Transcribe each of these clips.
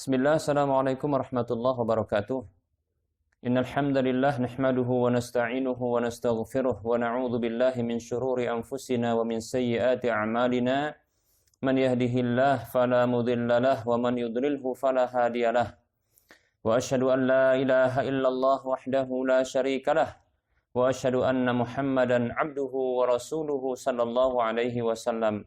Bismillah, Assalamualaikum warahmatullahi wabarakatuh. Innal hamdalillah nahmaduhu wa nasta'inuhu wa nastaghfiruh wa na'udzu billahi min shururi anfusina wa min sayyiati a'malina. Man yahdihillah fala mudilla lahu wa man yudlilhu fala hadiyalah. Wa asyhadu an la ilaha illallah wahdahu la syarika lah. Wa asyhadu anna Muhammadan 'abduhu wa rasuluhu sallallahu alaihi wasallam.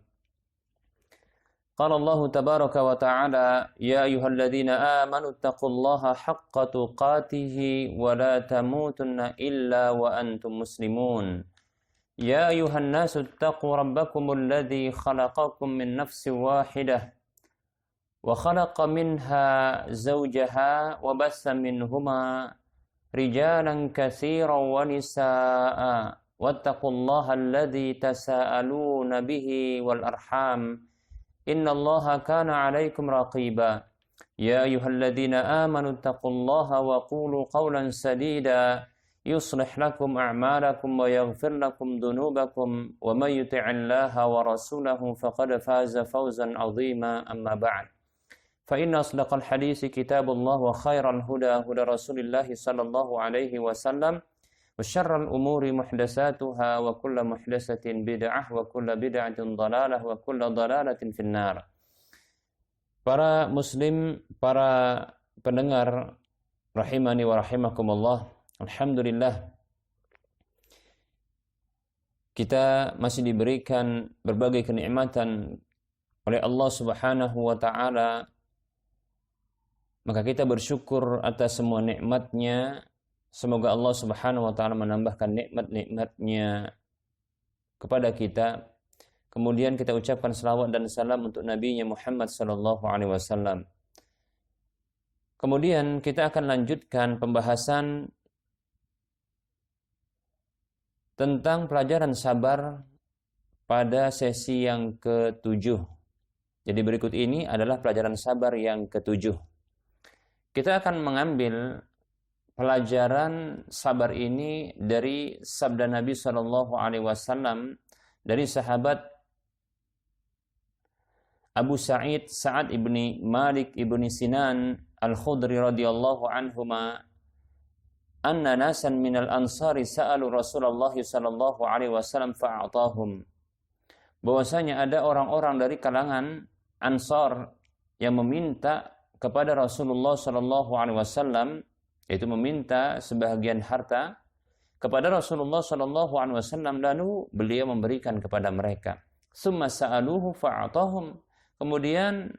Qala Allah tabaraka wa ta'ala, ya ayyuhalladzina amanu taqullaha haqqa tuqatih wa la tamutunna illa wa antum muslimun. Ya ayyuhan nasu taqu rabbakumul ladzi khalaqakum min nafsin wahidah wa khalaqa minha zawjaha wa bassa minhuma rijalan katsiran wa nisaa'a wattaqullaha alladzi tasaaluna bihi wal arham. Inna Allaha kana 'alaikum raqiba. Ya ayyuhalladzina amanu taqullaha wa qulu qawlan sadida yuslih lakum a'malakum wa yaghfir lakum dhunubakum wa may yuti'illaha wa rasulahu faqad faza fawzan 'azima amma ba'd. Fa inna asdaqal haditsi kitabullah wa khairal huda huda Rasulillah sallallahu alaihi wasallam. Wa syarrul umuri muhdatsatuha wa kullu muhdatsatin bid'ah wa kullu bid'atin dhalalah wa kullu dhalalatin finnar. Para muslim, para pendengar rahimani wa rahimakumullah. Alhamdulillah kita masih diberikan berbagai kenikmatan oleh Allah Subhanahu wa taala. Maka kita bersyukur atas semua nikmatnya. Semoga Allah Subhanahu wa ta'ala menambahkan nikmat-nikmatnya kepada kita. Kemudian kita ucapkan selawat dan salam untuk Nabi-Nya Muhammad sallallahu alaihi wasallam. Kemudian kita akan lanjutkan pembahasan tentang pelajaran sabar pada sesi yang ke-7. Jadi berikut ini adalah pelajaran sabar yang ke-7. Kita akan mengambil pelajaran sabar ini dari sabda Nabi Shallallahu Alaihi Wasallam dari sahabat Abu Sa'ad ibni Malik ibni Sinan al-Khudri radhiyallahu anhuma anna nasan minal ansari sa'alu Rasulullah Shallallahu Alaihi Wasallam fa'atahum. Bahwasanya ada orang-orang dari kalangan Ansar yang meminta kepada Rasulullah Shallallahu Alaihi Wasallam, yaitu meminta sebahagian harta kepada Rasulullah sallallahu alaihi wasallam, lalu beliau memberikan kepada mereka. Summa sa'aluhu fa'atahum. Kemudian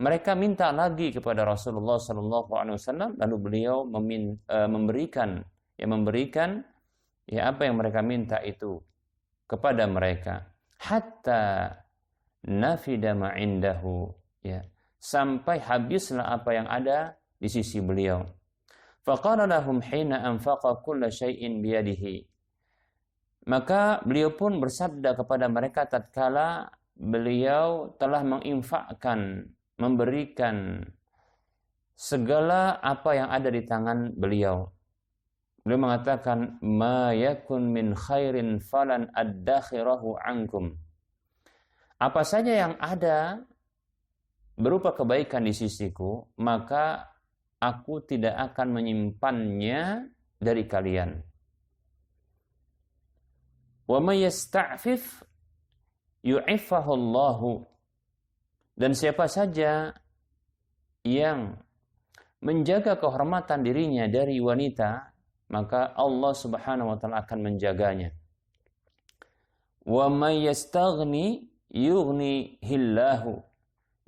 mereka minta lagi kepada Rasulullah sallallahu alaihi wasallam, lalu beliau memberikan apa yang mereka minta itu kepada mereka. Hatta nafida ma indahu, ya, sampai habislah apa yang ada di sisi beliau. Faqala lahum hina anfaqa kulla syai'in biyadihi. Maka beliau pun bersabda kepada mereka tatkala beliau telah menginfakkan, memberikan segala apa yang ada di tangan beliau. Beliau mengatakan, ma yakun min khairin falan addakhirahu ankum. Apa saja yang ada berupa kebaikan di sisiku, maka aku tidak akan menyimpannya dari kalian. Wa may yasta'fif yu'iffahu Allahu. Dan siapa saja yang menjaga kehormatan dirinya dari wanita, maka Allah Subhanahu wa taala akan menjaganya. Wa may yastaghni yughnihillahu.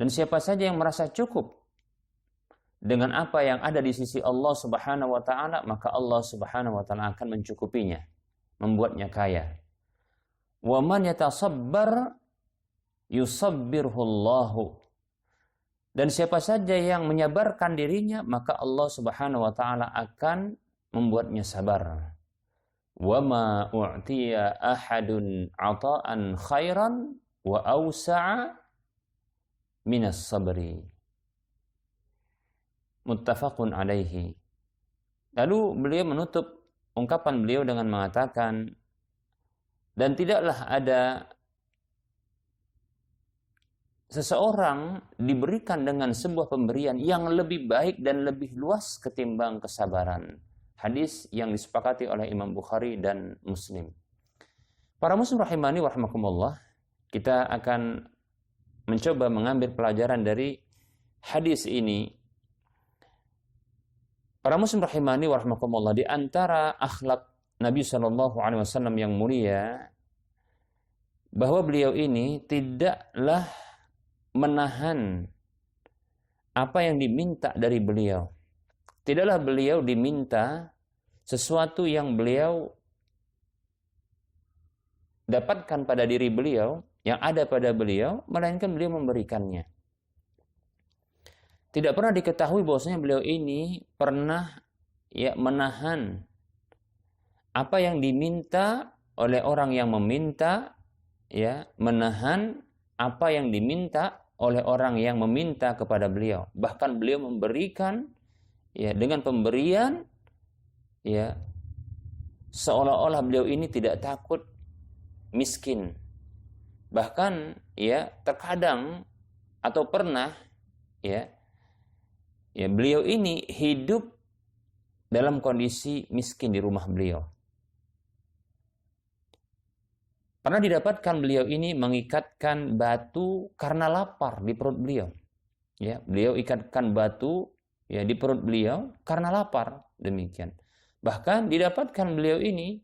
Dan siapa saja yang merasa cukup dengan apa yang ada di sisi Allah Subhanahu wa taala, maka Allah Subhanahu wa taala akan mencukupinya, membuatnya kaya. Wa man yatasabbar yusabbirhullahu. Dan siapa saja yang menyabarkan dirinya, maka Allah Subhanahu wa taala akan membuatnya sabar. Wa ma u'tiya ahadun 'ata'an khairan wa awsa'a minas sabri. Muttafaqun alaihi. Lalu beliau menutup ungkapan beliau dengan mengatakan, dan tidaklah ada seseorang diberikan dengan sebuah pemberian yang lebih baik dan lebih luas ketimbang kesabaran. Hadis yang disepakati oleh Imam Bukhari dan Muslim. Para muslim rahimani wa rahimakumullah, kita akan mencoba mengambil pelajaran dari hadis ini. Para muslim rahimani wa rahimakumullah, di antara akhlak Nabi SAW yang mulia, bahwa beliau ini tidaklah menahan apa yang diminta dari beliau. Tidaklah beliau diminta sesuatu yang beliau dapatkan pada diri beliau, yang ada pada beliau, melainkan beliau memberikannya. Tidak pernah diketahui bahwasanya beliau ini pernah menahan apa yang diminta oleh orang yang meminta, menahan apa yang diminta oleh orang yang meminta kepada beliau. Bahkan beliau memberikan dengan pemberian seolah-olah beliau ini tidak takut miskin. Bahkan terkadang atau pernah beliau ini hidup dalam kondisi miskin di rumah beliau. Pernah didapatkan beliau ini mengikatkan batu karena lapar di perut beliau. Beliau ikatkan batu di perut beliau karena lapar, demikian. Bahkan didapatkan beliau ini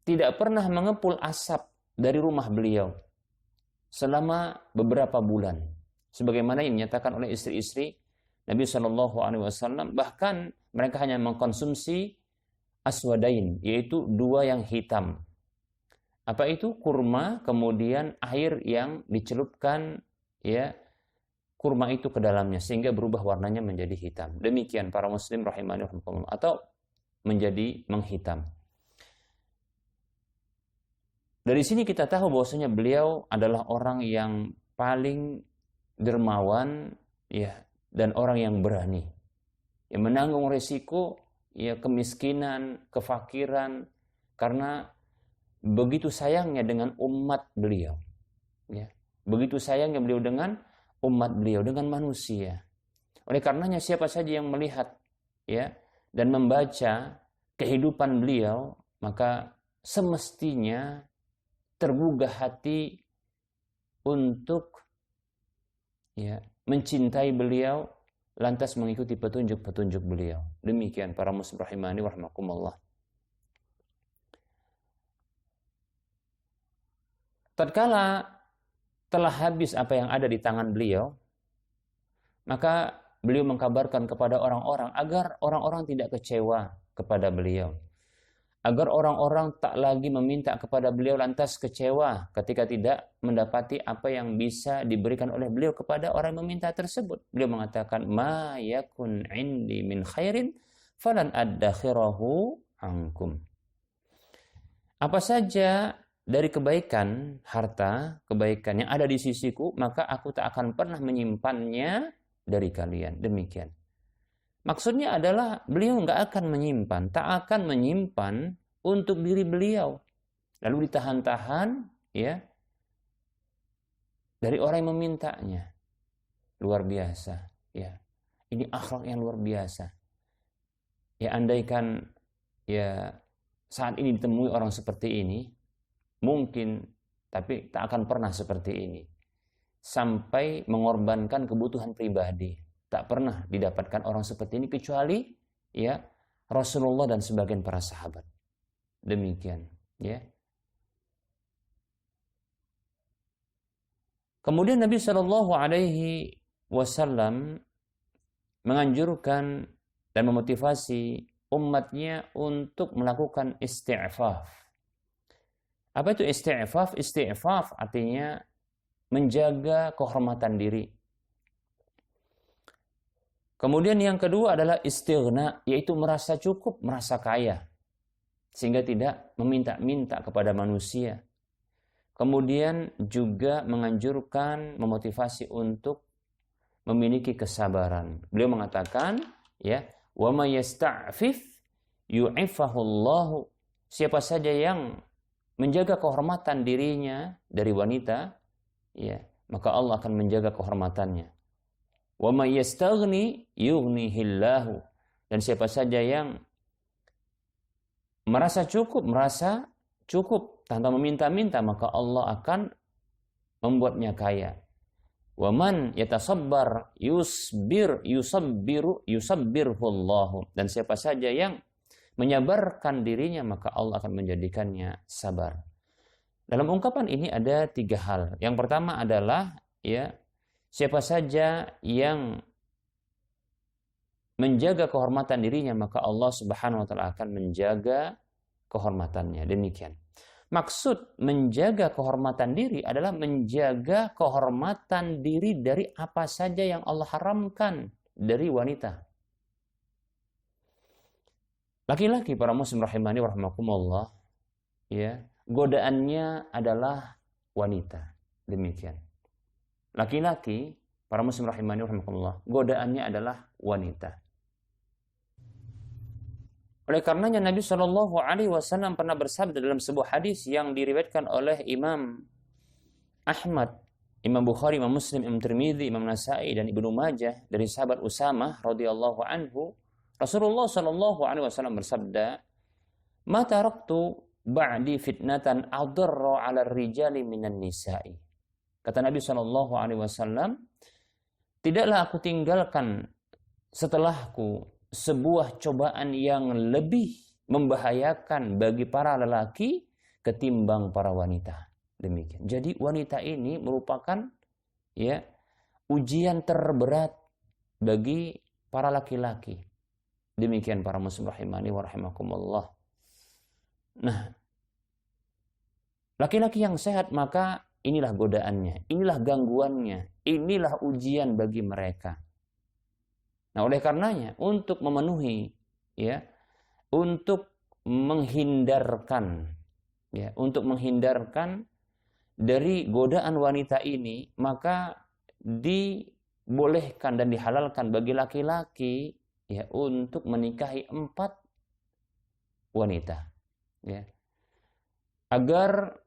tidak pernah mengepul asap dari rumah beliau selama beberapa bulan, sebagaimana yang dinyatakan oleh istri-istri Nabi SAW. Bahkan mereka hanya mengkonsumsi aswadain, yaitu dua yang hitam. Apa itu? Kurma, kemudian air yang dicelupkan kurma itu ke dalamnya sehingga berubah warnanya menjadi hitam. Demikian para muslim rahimani rahimakumullah, atau menjadi menghitam. Dari sini kita tahu bahwasanya beliau adalah orang yang paling dermawan dan orang yang berani, yang menanggung resiko kemiskinan, kefakiran, karena begitu sayangnya dengan umat beliau. Begitu sayangnya beliau dengan umat beliau, dengan manusia. Oleh karenanya siapa saja yang melihat dan membaca kehidupan beliau, maka semestinya tergugah hati untuk mencintai beliau, lantas mengikuti petunjuk-petunjuk beliau. Demikian para muslim rahimani wa rahimakumullah. Tatkala telah habis apa yang ada di tangan beliau, maka beliau mengkabarkan kepada orang-orang agar orang-orang tidak kecewa kepada beliau, agar orang-orang tak lagi meminta kepada beliau lantas kecewa ketika tidak mendapati apa yang bisa diberikan oleh beliau kepada orang yang meminta tersebut. Beliau mengatakan, ma yakun indi min khairin falan addakhirahu ankum. Apa saja dari kebaikan, harta, kebaikan yang ada di sisiku, maka aku tak akan pernah menyimpannya dari kalian. Demikian. Maksudnya adalah beliau nggak akan menyimpan, tak akan menyimpan untuk diri beliau. Lalu ditahan-tahan dari orang yang memintanya. Luar biasa. Ini akhlak yang luar biasa. Andaikan saat ini ditemui orang seperti ini, mungkin, tapi tak akan pernah seperti ini. Sampai mengorbankan kebutuhan pribadi. Tak pernah didapatkan orang seperti ini kecuali Rasulullah dan sebagian para sahabat. Demikian. Kemudian Nabi SAW menganjurkan dan memotivasi umatnya untuk melakukan isti'faf. Apa itu isti'faf? Isti'faf artinya menjaga kehormatan diri. Kemudian yang kedua adalah istighna, yaitu merasa cukup, merasa kaya, sehingga tidak meminta-minta kepada manusia. Kemudian juga menganjurkan, memotivasi untuk memiliki kesabaran. Beliau mengatakan, wa may yasta'fif yu'iffahu Allah. Siapa saja yang menjaga kehormatan dirinya dari wanita, ya, maka Allah akan menjaga kehormatannya. Wa may yastaghni yughnihillahu. Dan siapa saja yang merasa cukup tanpa meminta-minta, maka Allah akan membuatnya kaya. Wa man yatasabbar yusabbirhullahu. Dan siapa saja yang menyabarkan dirinya, maka Allah akan menjadikannya sabar. Dalam ungkapan ini ada 3 hal. Yang pertama adalah, ya, siapa saja yang menjaga kehormatan dirinya, maka Allah Subhanahu wa taala akan menjaga kehormatannya. Demikian. Maksud menjaga kehormatan diri adalah menjaga kehormatan diri dari apa saja yang Allah haramkan dari wanita. Laki-laki para muslim rahimani wa rahimakumullah, ya, godaannya adalah wanita. Demikian. Laki-laki para muslim rahimani wa rahimakumullah, godaannya adalah wanita. Oleh karenanya Nabi Shallallahu Alaihi Wasallam pernah bersabda dalam sebuah hadis yang diriwayatkan oleh Imam Ahmad, Imam Bukhari, Imam Muslim, Imam Tirmidzi, Imam Nasai dan Ibnu Majah dari sahabat Usamah radhiyallahu anhu, Rasulullah Shallallahu Alaihi Wasallam bersabda, "Ma taraktu ba'di fitnatan adarra 'ala rijali minan nisa'i." Kata Nabi Shallallahu Alaihi Wasallam, tidaklah aku tinggalkan setelahku sebuah cobaan yang lebih membahayakan bagi para lelaki ketimbang para wanita. Demikian. Jadi wanita ini merupakan, ya, ujian terberat bagi para laki-laki. Demikian para muslim rahimani wa rahimakumullah. Nah, laki-laki yang sehat, maka inilah godaannya, inilah gangguannya, inilah ujian bagi mereka. Nah, oleh karenanya untuk memenuhi, ya, untuk menghindarkan dari godaan wanita ini, maka dibolehkan dan dihalalkan bagi laki-laki, ya, untuk menikahi 4 wanita, ya, agar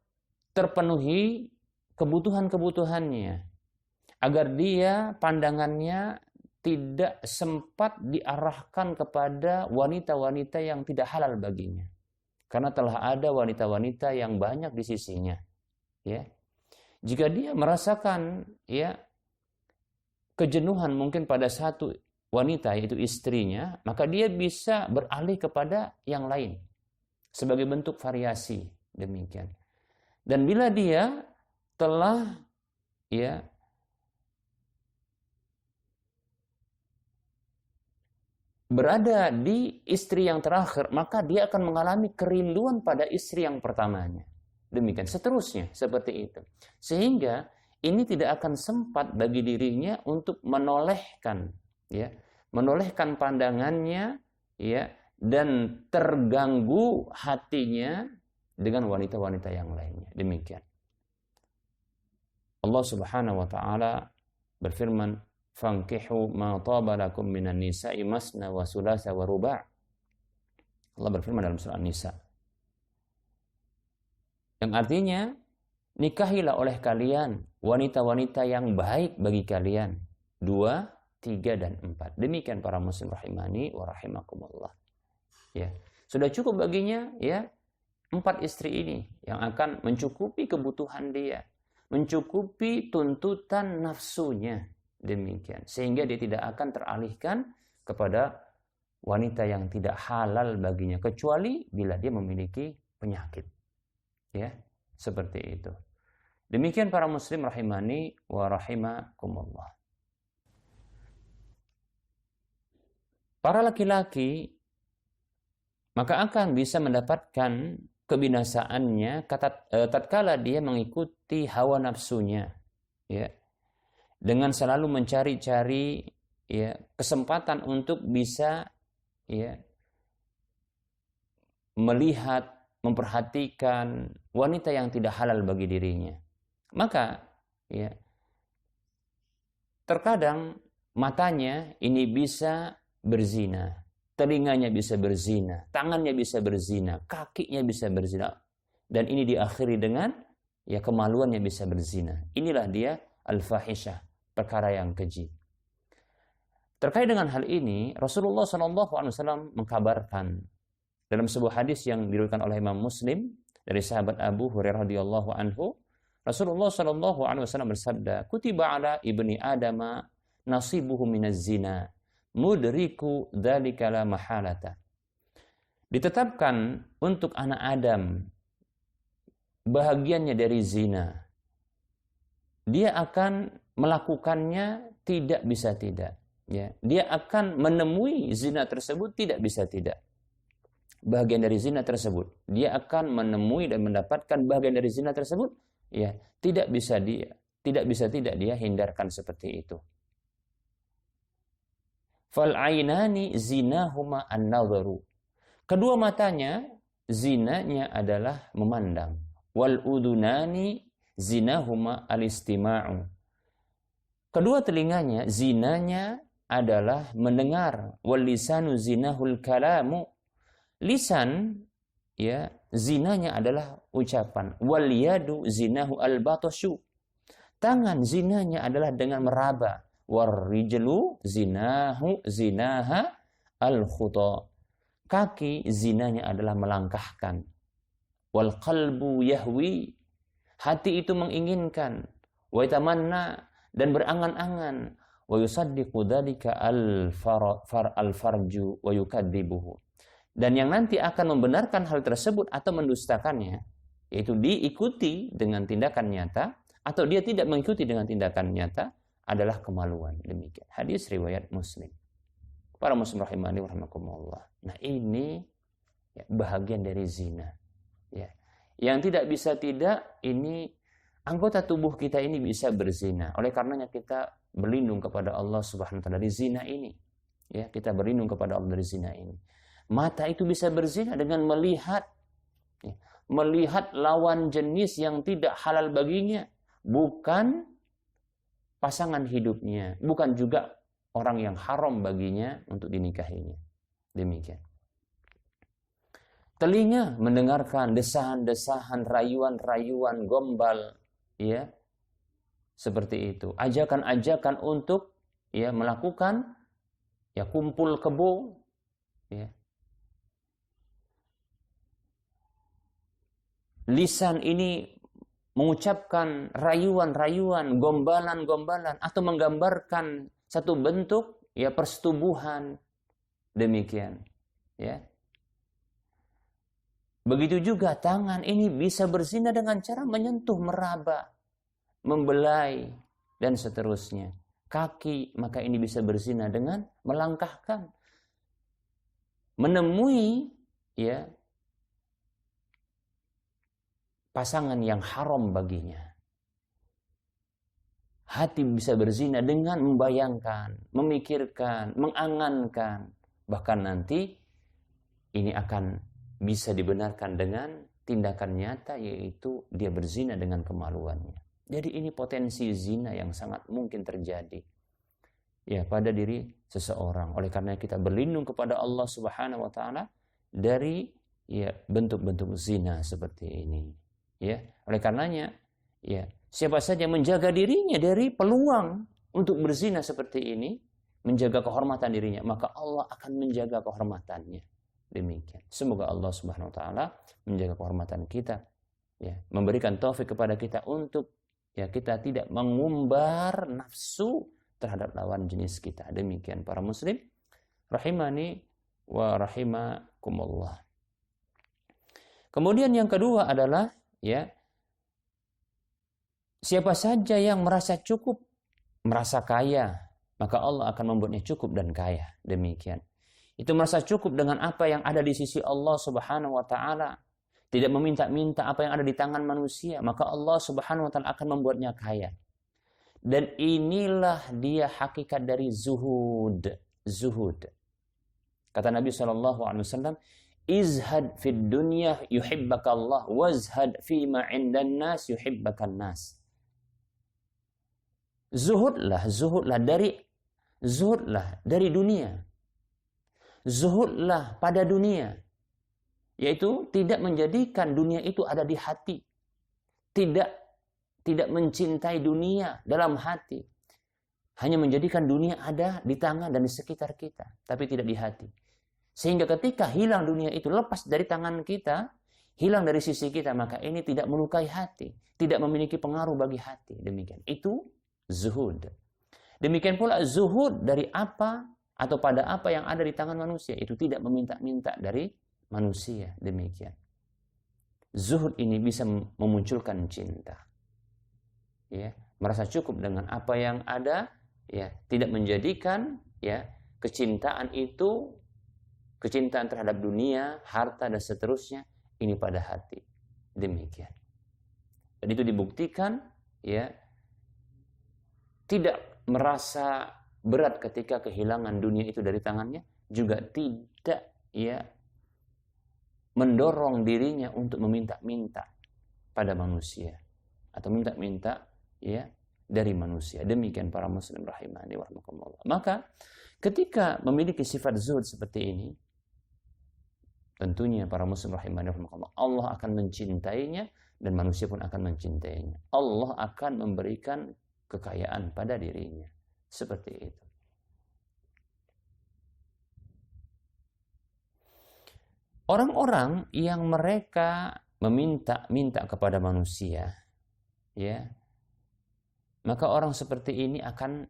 terpenuhi kebutuhan-kebutuhannya, agar dia pandangannya tidak sempat diarahkan kepada wanita-wanita yang tidak halal baginya. Karena telah ada wanita-wanita yang banyak di sisinya. Ya. Jika dia merasakan, ya, kejenuhan mungkin pada satu wanita, yaitu istrinya, maka dia bisa beralih kepada yang lain sebagai bentuk variasi. Demikian. Dan bila dia telah, ya, berada di istri yang terakhir, maka dia akan mengalami kerinduan pada istri yang pertamanya. Demikian seterusnya, seperti itu. Sehingga ini tidak akan sempat bagi dirinya untuk menolehkan, ya, menolehkan pandangannya, ya, dan terganggu hatinya dengan wanita-wanita yang lainnya. Demikian. Allah Subhanahu wa taala berfirman, "Fankihu ma taba lakum minan nisa'i masna wa thulatha wa ruba'." Allah berfirman dalam surah An-Nisa, yang artinya, nikahilah oleh kalian wanita-wanita yang baik bagi kalian, 2, 3, dan 4. Demikian para muslim rahimani wa rahimakumullah. Ya, sudah cukup baginya, ya, 4 istri ini yang akan mencukupi kebutuhan dia, mencukupi tuntutan nafsunya. Demikian. Sehingga dia tidak akan teralihkan kepada wanita yang tidak halal baginya, kecuali bila dia memiliki penyakit. Ya, seperti itu. Demikian para muslim rahimani wa rahimakumullah. Para laki-laki maka akan bisa mendapatkan kebinasaannya tatkala dia mengikuti hawa nafsunya, ya, dengan selalu mencari-cari, ya, kesempatan untuk bisa, ya, melihat, memperhatikan wanita yang tidak halal bagi dirinya. Maka, ya, terkadang matanya ini bisa berzina, telinganya bisa berzina, tangannya bisa berzina, kakinya bisa berzina. Dan ini diakhiri dengan ya kemaluan yang bisa berzina. Inilah dia al-fahisyah, perkara yang keji. Terkait dengan hal ini, Rasulullah SAW mengkabarkan dalam sebuah hadis yang diriwayatkan oleh Imam Muslim dari sahabat Abu Hurairah radhiyallahu anhu, Rasulullah SAW bersabda, "Kutiba ala ibni Adama nasibuhu minaz zina, mudriku dzalika la mahalata." Ditetapkan untuk anak Adam bahagiannya dari zina. Dia akan melakukannya tidak bisa tidak. Ya, dia akan menemui zina tersebut tidak bisa tidak. Bahagian dari zina tersebut, dia akan menemui dan mendapatkan bahagian dari zina tersebut, ya, tidak bisa tidak dia hindarkan seperti itu. Fal ainani zinahuma an-nadharu. Kedua matanya zinanya adalah memandang. Wal udunani zinahuma al-istima'u. Kedua telinganya zinanya adalah mendengar. Wal lisanu zinahul kalamu. Lisan ya zinanya adalah ucapan. Wal yadu zinahu al-batashu. Tangan zinanya adalah dengan meraba. War rijlu zinaha al-khuta. Kaki zinanya adalah melangkahkan. Wal qalbu yahwi. Hati itu menginginkan. Wa yatamanna, dan berangan-angan. Wa yusaddiqu dzalika al-farju wa yukadzibuhu. Dan yang nanti akan membenarkan hal tersebut atau mendustakannya, yaitu diikuti dengan tindakan nyata atau dia tidak mengikuti dengan tindakan nyata, adalah kemaluan. Demikian hadis riwayat Muslim. Para muslim rahimani wa rahimakumullah. Nah, ini ya, bahagian dari zina. Ya. Yang tidak bisa tidak, ini anggota tubuh kita ini bisa berzina. Oleh karenanya kita berlindung kepada Allah Subhanahu wa taala dari zina ini. Ya, kita berlindung kepada Allah dari zina ini. Mata itu bisa berzina dengan melihat lawan jenis yang tidak halal baginya, bukan pasangan hidupnya, bukan juga orang yang haram baginya untuk dinikahinya. Demikian. Telinga mendengarkan desahan-desahan, rayuan-rayuan, gombal, ya, seperti itu. Ajakan-ajakan untuk ya melakukan ya kumpul kebo, ya. Lisan ini mengucapkan rayuan-rayuan, gombalan-gombalan, atau menggambarkan satu bentuk ya persetubuhan. Demikian, ya. Begitu juga tangan ini bisa berzina dengan cara menyentuh, meraba, membelai, dan seterusnya. Kaki, maka ini bisa berzina dengan melangkahkan, menemui ya pasangan yang haram baginya. Hati bisa berzina dengan membayangkan, memikirkan, mengangankan. Bahkan nanti ini akan bisa dibenarkan dengan tindakan nyata, yaitu dia berzina dengan kemaluannya. Jadi ini potensi zina yang sangat mungkin terjadi ya pada diri seseorang. Oleh karena kita berlindung kepada Allah Subhanahu wa taala dari ya bentuk-bentuk zina seperti ini. Ya, oleh karenanya ya siapa saja menjaga dirinya dari peluang untuk berzina seperti ini, menjaga kehormatan dirinya, maka Allah akan menjaga kehormatannya. Demikian. Semoga Allah Subhanahu wa taala menjaga kehormatan kita, ya, memberikan taufik kepada kita untuk ya kita tidak mengumbar nafsu terhadap lawan jenis kita. Demikian para muslim rahimani wa rahimakumullah. Kemudian yang kedua adalah ya siapa saja yang merasa cukup, merasa kaya, maka Allah akan membuatnya cukup dan kaya. Demikian. Itu merasa cukup dengan apa yang ada di sisi Allah Subhanahu wa taala, tidak meminta-minta apa yang ada di tangan manusia, maka Allah Subhanahu wa taala akan membuatnya kaya. Dan inilah dia hakikat dari zuhud. Zuhud. Kata Nabi SAW, izhad fid dunya yuhibbakallah, wazhad fima indan nas yuhibbakan nas. Zuhudlah dari dunia. Zuhudlah pada dunia. yaitu tidak menjadikan dunia itu ada di hati, tidak mencintai dunia dalam hati, hanya menjadikan dunia ada di tangan dan di sekitar kita, tapi tidak di hati. Sehingga ketika hilang dunia itu, lepas dari tangan kita, hilang dari sisi kita, maka ini tidak melukai hati, tidak memiliki pengaruh bagi hati. Demikian. Itu zuhud. Demikian pula zuhud dari apa atau pada apa yang ada di tangan manusia, itu tidak meminta-minta dari manusia. Demikian. Zuhud ini bisa memunculkan cinta. Ya, merasa cukup dengan apa yang ada, ya, tidak menjadikan ya kecintaan itu, kecintaan terhadap dunia, harta dan seterusnya ini pada hati. Demikian. Dan itu dibuktikan ya tidak merasa berat ketika kehilangan dunia itu dari tangannya, juga tidak ya mendorong dirinya untuk meminta-minta pada manusia atau minta-minta ya dari manusia. Demikian para muslim rahimani wa rahimakumullah. Maka ketika memiliki sifat zuhud seperti ini, tentunya para muslim rahimani wa rahimakumullah, Allah akan mencintainya dan manusia pun akan mencintainya. Allah akan memberikan kekayaan pada dirinya. Seperti itu. Orang-orang yang mereka meminta-minta kepada manusia, ya, maka orang seperti ini akan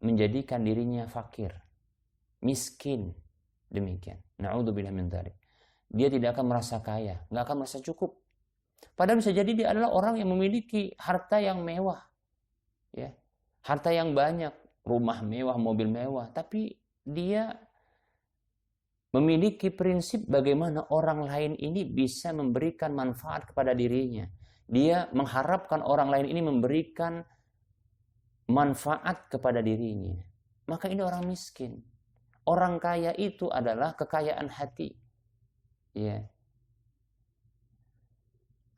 menjadikan dirinya fakir, miskin, demikian. Na'udzubillah min dzalik. Dia tidak akan merasa kaya, nggak akan merasa cukup. Padahal bisa jadi dia adalah orang yang memiliki harta yang mewah, ya, harta yang banyak, rumah mewah, mobil mewah, tapi dia memiliki prinsip bagaimana orang lain ini bisa memberikan manfaat kepada dirinya. Dia mengharapkan orang lain ini memberikan manfaat kepada dirinya. Maka ini orang miskin. Orang kaya itu adalah kekayaan hati. Ya.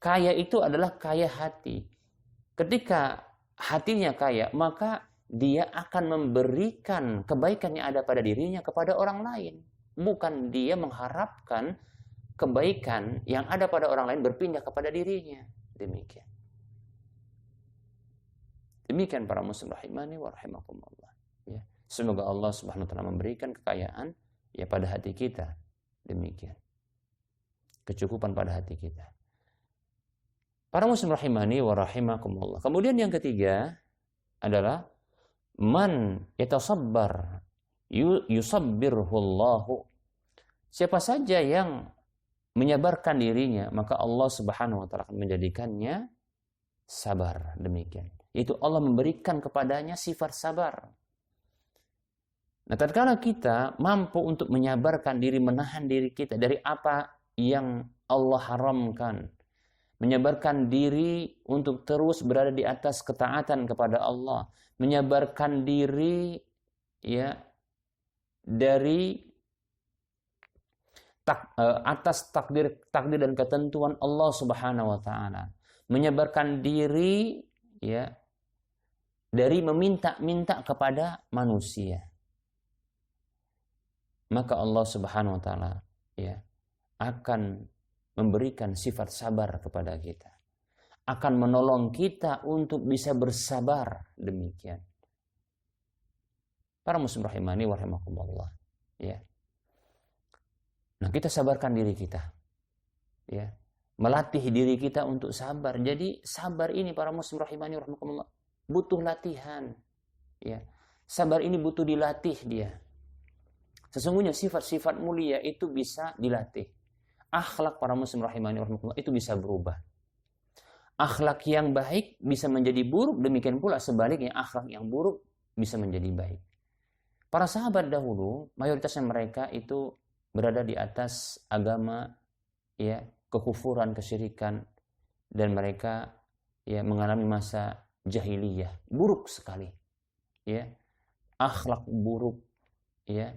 Kaya itu adalah kaya hati. Ketika hatinya kaya, maka dia akan memberikan kebaikan yang ada pada dirinya kepada orang lain. Bukan dia mengharapkan kebaikan yang ada pada orang lain berpindah kepada dirinya. Demikian. Demikian para muslim rahimani wa rahimakumullah. Ya. Semoga Allah Subhanahu wa taala memberikan kekayaan ya pada hati kita. Demikian. Kecukupan pada hati kita. Para muslim rahimani wa rahimakumullah. Kemudian yang ketiga adalah man yatasabbar yusabbirhullahu. Siapa saja yang menyabarkan dirinya, maka Allah Subhanahu wa taala akan menjadikannya sabar. Demikian. Itu Allah memberikan kepadanya sifat sabar. Nah, tatkala kita mampu untuk menyabarkan diri, menahan diri kita dari apa yang Allah haramkan, menyabarkan diri untuk terus berada di atas ketaatan kepada Allah, menyabarkan diri ya dari atas takdir dan ketentuan Allah Subhanahu wa taala, menyabarkan diri ya dari meminta-minta kepada manusia, maka Allah Subhanahu wa taala ya akan memberikan sifat sabar kepada kita, akan menolong kita untuk bisa bersabar. Demikian. Para muslim rahimani wa rahimakumullah, ya. Nah, kita sabarkan diri kita. Ya. Melatih diri kita untuk sabar. Jadi sabar ini para muslim rahimani wa rahimakumullah butuh latihan. Ya. Sabar ini butuh dilatih dia. Sesungguhnya sifat-sifat mulia itu bisa dilatih. Akhlak para muslim rahimani wa rahimakumullah itu bisa berubah. Akhlak yang baik bisa menjadi buruk, demikian pula sebaliknya akhlak yang buruk bisa menjadi baik. Para sahabat dahulu, mayoritasnya mereka itu berada di atas agama ya kekufuran, kesyirikan, dan mereka ya mengalami masa jahiliyah buruk sekali. Ya. Akhlak buruk, ya,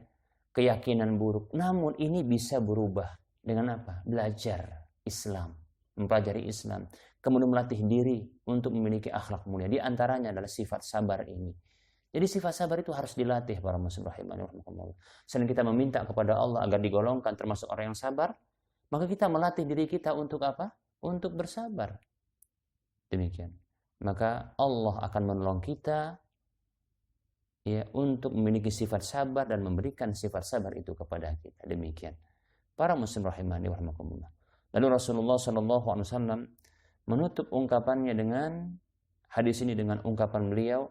keyakinan buruk. Namun ini bisa berubah dengan apa? Belajar Islam, mempelajari Islam, kemudian melatih diri untuk memiliki akhlak mulia. Di antaranya adalah sifat sabar ini. Jadi sifat sabar itu harus dilatih para muslim rahimani wa rahimakumullah. Selain kita meminta kepada Allah agar digolongkan termasuk orang yang sabar, Maka kita melatih diri kita untuk apa? Untuk bersabar. Demikian. Maka Allah akan menolong kita ya untuk memiliki sifat sabar dan memberikan sifat sabar itu kepada kita. Demikian. Para muslim rahimani wa rahimakumullah. Lalu Rasulullah sallallahu alaihi wasallam menutup ungkapannya dengan hadis ini dengan ungkapan beliau,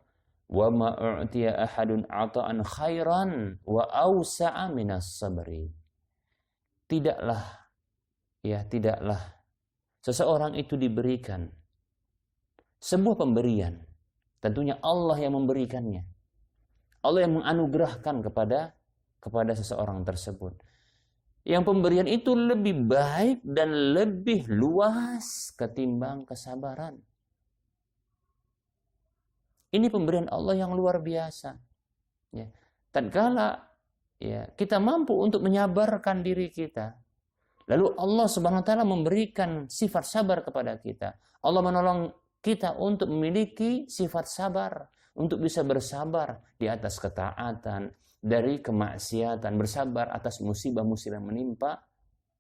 wa ma u'tiya ahadun 'ata'an khairan wa awsa'a minas sabri. Tidaklah seseorang itu diberikan sebuah pemberian. Tentunya Allah yang memberikannya. Allah yang menganugerahkan kepada seseorang tersebut. Yang pemberian itu lebih baik dan lebih luas ketimbang kesabaran. Ini pemberian Allah yang luar biasa. Ya. Tatkala kita mampu untuk menyabarkan diri kita, lalu Allah Subhanahu wa taala memberikan sifat sabar kepada kita. Allah menolong kita untuk memiliki sifat sabar, untuk bisa bersabar di atas ketaatan, dari kemaksiatan, bersabar atas musibah-musibah yang menimpa,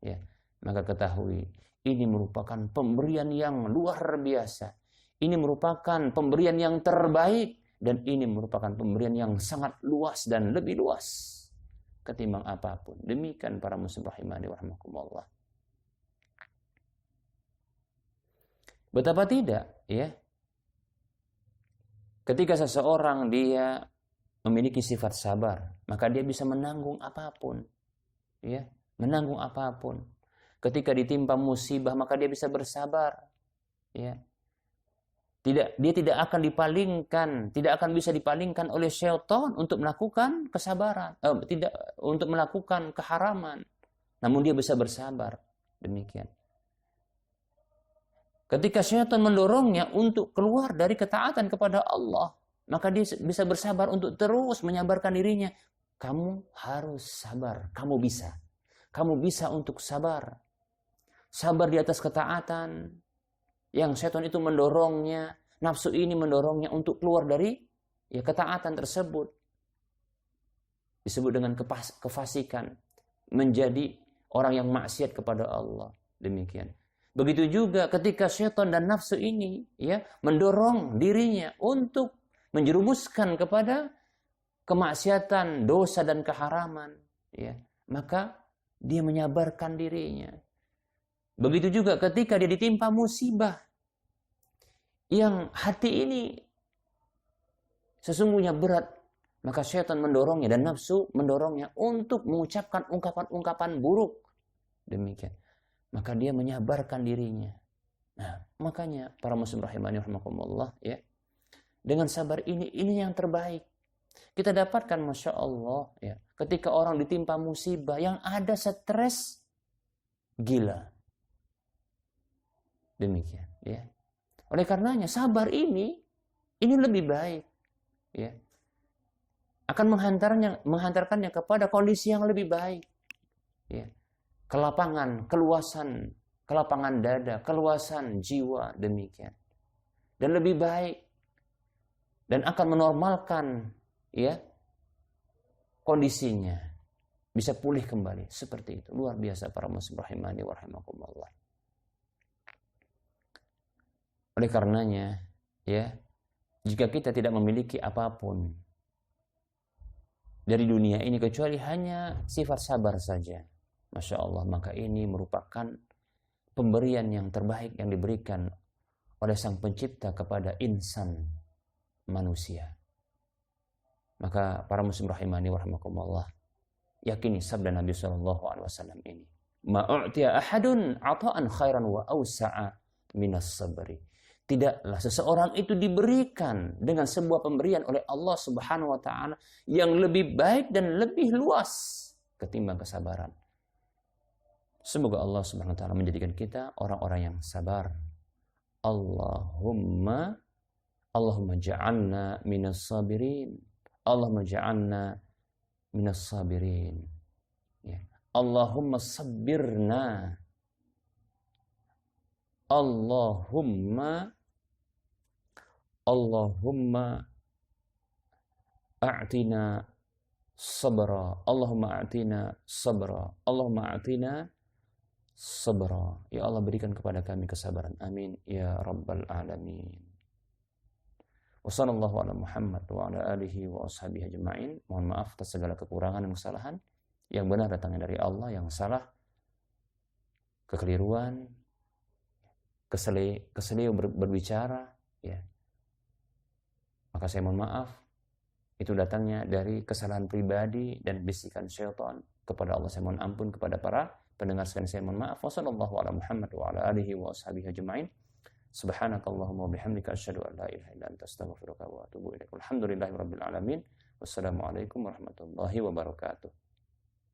ya. Maka ketahui, ini merupakan pemberian yang luar biasa. Ini merupakan pemberian yang terbaik, dan ini merupakan pemberian yang sangat luas dan lebih luas ketimbang apapun. Demikian para muslim rahimani wa rahimakumullah. Betapa tidak, ya. Ketika seseorang dia memiliki sifat sabar, maka dia bisa menanggung apapun. Ya, menanggung apapun. Ketika ditimpa musibah, maka dia bisa bersabar. Ya. Dia tidak akan bisa dipalingkan oleh syaitan untuk melakukan kesabaran, untuk melakukan keharaman. Namun dia bisa bersabar. Demikian. Ketika syaitan mendorongnya untuk keluar dari ketaatan kepada Allah, maka dia bisa bersabar untuk terus menyabarkan dirinya. Kamu harus sabar, kamu bisa. Kamu bisa untuk sabar. Sabar di atas ketaatan. Yang syaitan itu mendorongnya, nafsu ini mendorongnya untuk keluar dari ketaatan tersebut. Disebut dengan kefasikan, menjadi orang yang maksiat kepada Allah. Demikian. Begitu juga ketika syaitan dan nafsu ini mendorong dirinya untuk menjerumuskan kepada kemaksiatan, dosa dan keharaman, maka dia menyabarkan dirinya. Begitu juga ketika dia ditimpa musibah yang hati ini sesungguhnya berat, maka syaitan mendorongnya dan nafsu mendorongnya untuk mengucapkan ungkapan-ungkapan buruk. Demikian. Maka dia menyabarkan dirinya. Nah, makanya para muslim rahimani rahimakumullah, dengan sabar ini yang terbaik. Kita dapatkan, Masya Allah, ketika orang ditimpa musibah yang ada stres gila. Demikian, Oleh karenanya sabar ini lebih baik, akan menghantarkannya kepada kondisi yang lebih baik, kelapangan, kelapangan dada, keluasan jiwa, demikian, dan lebih baik, dan akan menormalkan, kondisinya bisa pulih kembali seperti itu. Luar biasa para muslim rahimani wa rahimakumullah. Oleh karenanya, jika kita tidak memiliki apapun dari dunia ini kecuali hanya sifat sabar saja, Masya Allah, maka ini merupakan pemberian yang terbaik yang diberikan oleh Sang Pencipta kepada insan manusia. Maka para muslim rahimani wa rahimakumullah, yakini sabda Nabi SAW ini, ma'u'tiya ahadun 'ata'an khairan wa awsa'a minas sabri. Tidaklah seseorang itu diberikan dengan sebuah pemberian oleh Allah Subhanahu wa taala yang lebih baik dan lebih luas ketimbang kesabaran. Semoga Allah Subhanahu wa taala menjadikan kita orang-orang yang sabar. Allahumma ja'alna minas sabirin. Allahumma ja'alna minas sabirin. Allahumma sabbirna. Allahumma a'tina sabra. Allahumma a'tina sabra. Allahumma a'tina sabra. Ya Allah, berikan kepada kami kesabaran. Amin ya rabbal alamin. Wassallallahu ala Muhammad wa ala alihi wa ashabihi ajma'in. Mohon maaf atas segala kekurangan dan kesalahan. Yang benar datangnya dari Allah, yang salah kekeliruan, keselio berbicara, ya. Maka saya mohon maaf. Itu datangnya dari kesalahan pribadi dan bisikan syaitan kepada Allah. Saya mohon ampun kepada para pendengar sekalian. Saya mohon maaf. Wassallallahu ala Muhammad wa ala alihi wa ashabihi ajma'in. Subhanakallahumma wa bihamdika asyhadu an la ilaha illa anta astaghfiruka wa atubu ilaik. Alhamdulillahirabbil alamin. Wassalamualaikum warahmatullahi wabarakatuh.